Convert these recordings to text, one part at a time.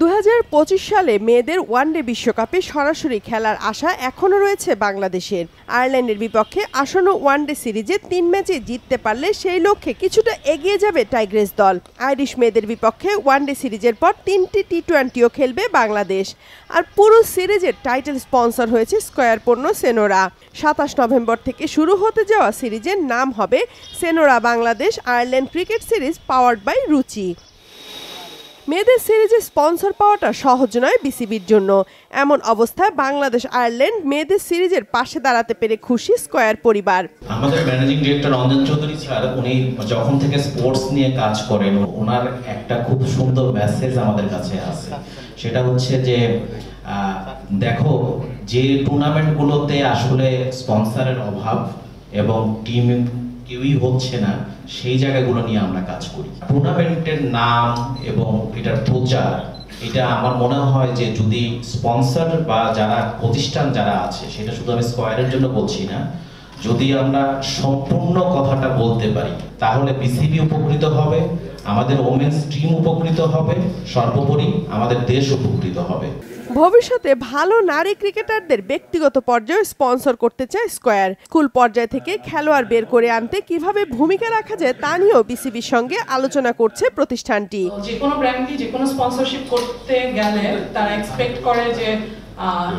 2025 সালে মেয়েদের ওয়ানডে বিশ্বকাপে সরাসরি খেলার আশা এখনো রয়েছে বাংলাদেশের। আয়ারল্যান্ডের বিপক্ষে আসন্ন ওয়ানডে সিরিজে 3 ম্যাচে জিততে পারলে সেই লক্ষ্যে কিছুটা এগিয়ে যাবে টাইগ্রেস দল। আইরিশ মেয়েদের বিপক্ষে ওয়ানডে সিরিজের পর 3টি টি-20ও খেলবে বাংলাদেশ। আর পুরো সিরিজের টাইটেল স্পন্সর হয়েছে স্কয়ার পণ্য সেনোরা। 27 নভেম্বর থেকে শুরু হতে যাওয়া সিরিজের নাম হবে Senora Bangladesh Ireland cricket series powered by Ruchi. মেয়েদের সিরিজে স্পন্সর পাওয়াটা সহজ নয় বিসিবির জন্য। এমন অবস্থায় বাংলাদেশ আয়ারল্যান্ড মেয়েদের সিরিজের পাশে দাঁড়াতে পেরে খুশি স্কয়ার পরিবার। আমাদের managing director Ranjan Chowdhury sir উনি যখন থেকে স্পোর্টস নিয়ে কাজ করেন ওনার একটা খুব সুন্দর মেসেজ আমাদের কাছে আছে। সেটা হচ্ছে যে দেখো যে টুর্নামেন্টগুলোতে আসলে স্পন্সরের অভাব এবং টিম কেউই হচ্ছে না সেই জায়গাগুলো নিয়ে আমরা কাজ করি। টুর্নামেন্টের নাম এবং এটার প্রচার এটা আমার মনে হয় যে যদি স্পন্সর বা যারা প্রতিষ্ঠান যারা আছে সেটা শুধু আমি স্কয়ারের জন্য বলছি না, যদি আমরা সম্পূর্ণ কথাটা বলতে পারি তাহলে বিসিবি উপকৃত হবে, আমাদের ওমেন্স টিম উপকৃত হবে, সর্বোপরি আমাদের দেশ উপকৃত হবে। ভবিষ্যতে ভালো নারী ক্রিকেটারদের ব্যক্তিগত পর্যায়ে স্পন্সর করতে চায় স্কয়ার। স্কুল পর্যায় থেকে খেলোয়াড় বের করে আনতে কিভাবে ভূমিকা রাখা যায় তা নিয়েও বিসিবির সঙ্গে আলোচনা করছে প্রতিষ্ঠানটি। যে কোনো ব্র্যান্ডই যে কোনো স্পন্সরশিপ করতে গেলে তারা এক্সপেক্ট করে যে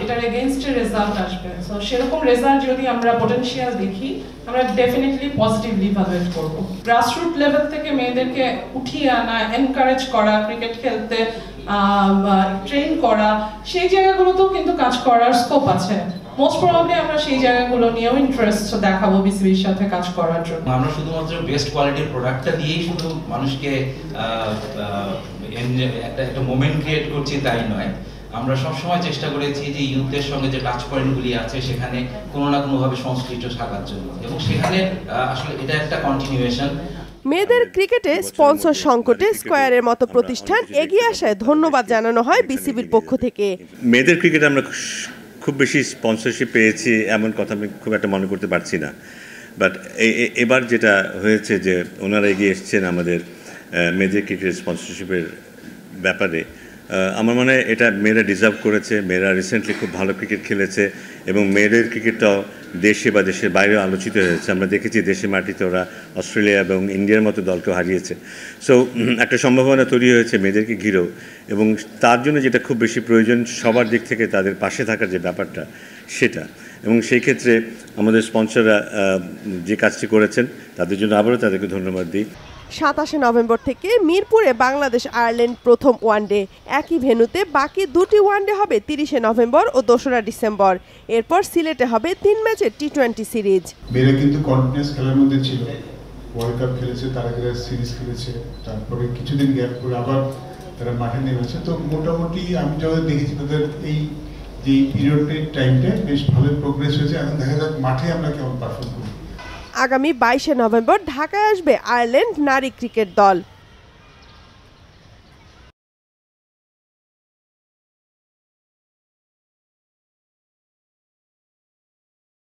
এটার এগেইনস্টে রেজাল্ট আসবে। সো সেরকম রেজাল্ট যদি আমরা পটেনশিয়াল দেখি আমরা ডেফিনেটলি পজিটিভলি ইভালুয়েট করব। গ্রাসরুট লেভেল থেকে মেয়েদেরকে উঠিয়ে আনা, এনকারেজ করা, ক্রিকেট খেলতে ট্রেন করা, সেই জায়গাগুলোতেও কিন্তু কাজ করার স্কোপ আছে। মোস্ট প্রবাবলি আমরা সেই জায়গাগুলো নিয়েও ইন্টারেস্ট দেখাবো বিসিবির সাথে কাজ করার জন্য। আমরা শুধুমাত্র বেস্ট কোয়ালিটির প্রোডাক্টটা দিয়েই শুধু মানুষকে একটা মোমেন্ট ক্রিয়েট করছি তাই নয়, আমরা সবসময় চেষ্টা করেছি যে ইউথদের সঙ্গে যে টাচ পয়েন্টগুলি আছে সেখানে কোনো না কোনোভাবে সংশ্লিষ্ট থাকার জন্য, এবং সেখানে আসলে এটা একটা কন্টিনিউয়েশন। মেয়েদের ক্রিকেটে স্পন্সর সংকটে স্কয়ারের মতো প্রতিষ্ঠান এগিয়ে আসায় ধন্যবাদ জানানো হয় বিসিবির পক্ষ থেকে। মেয়েদের ক্রিকেটে আমরা খুব বেশি স্পন্সরশিপ পেয়েছি এমন কথা আমি খুব একটা মনে করতে পারছি না, বাট এবার যেটা হয়েছে যে ওনারা এগিয়ে এসছেন আমাদের মেয়েদের ক্রিকেট স্পন্সরশিপের ব্যাপারে। আমার মনে হয় এটা মেয়েরা ডিজার্ভ করেছে। মেয়েরা রিসেন্টলি খুব ভালো ক্রিকেট খেলেছে এবং মেয়েদের ক্রিকেটটাও দেশে বা দেশের বাইরেও আলোচিত হয়েছে। আমরা দেখেছি দেশের মাটিতে ওরা অস্ট্রেলিয়া এবং ইন্ডিয়ার মতো দলকেও হারিয়েছে। সো একটা সম্ভাবনা তৈরি হয়েছে মেয়েদেরকে ঘিরেও, এবং তার জন্য যেটা খুব বেশি প্রয়োজন সবার দিক থেকে তাদের পাশে থাকার যে ব্যাপারটা সেটা, এবং সেই ক্ষেত্রে আমাদের স্পন্সররা যে কাজটি করেছেন তাদের জন্য আবারও তাদেরকে ধন্যবাদ দিই। 27 নভেম্বর থেকে মিরপুরে বাংলাদেশ আয়ারল্যান্ড প্রথম ওয়ানডে। একই ভেন্যুতে বাকি দুটি ওয়ানডে হবে 30 নভেম্বর ও 2 ডিসেম্বর। এরপর সিলেটে হবে 3 ম্যাচের টি-20 সিরিজ। মেয়েরা কিন্তু কন্টিনিউয়াস খেলার মধ্যে ছিল, ওয়ার্ল্ড কাপ খেলেছে, তার আগে সিরিজ খেলেছে, তারপরে কিছুদিন গ্যাপ করে আবার তারা মাঠে নেমেছে। তো মোটামুটি আমি যখন দেখেছি তাদের এই যে পিরিয়ডের টাইমটা বেশ ভালো প্রোগ্রেস হয়েছে। এখন দেখা যাক মাঠে আমরা কেমন পারফর্ম করি। আগামী 22 নভেম্বর ঢাকায় আসবে আয়ারল্যান্ড নারী ক্রিকেট দল।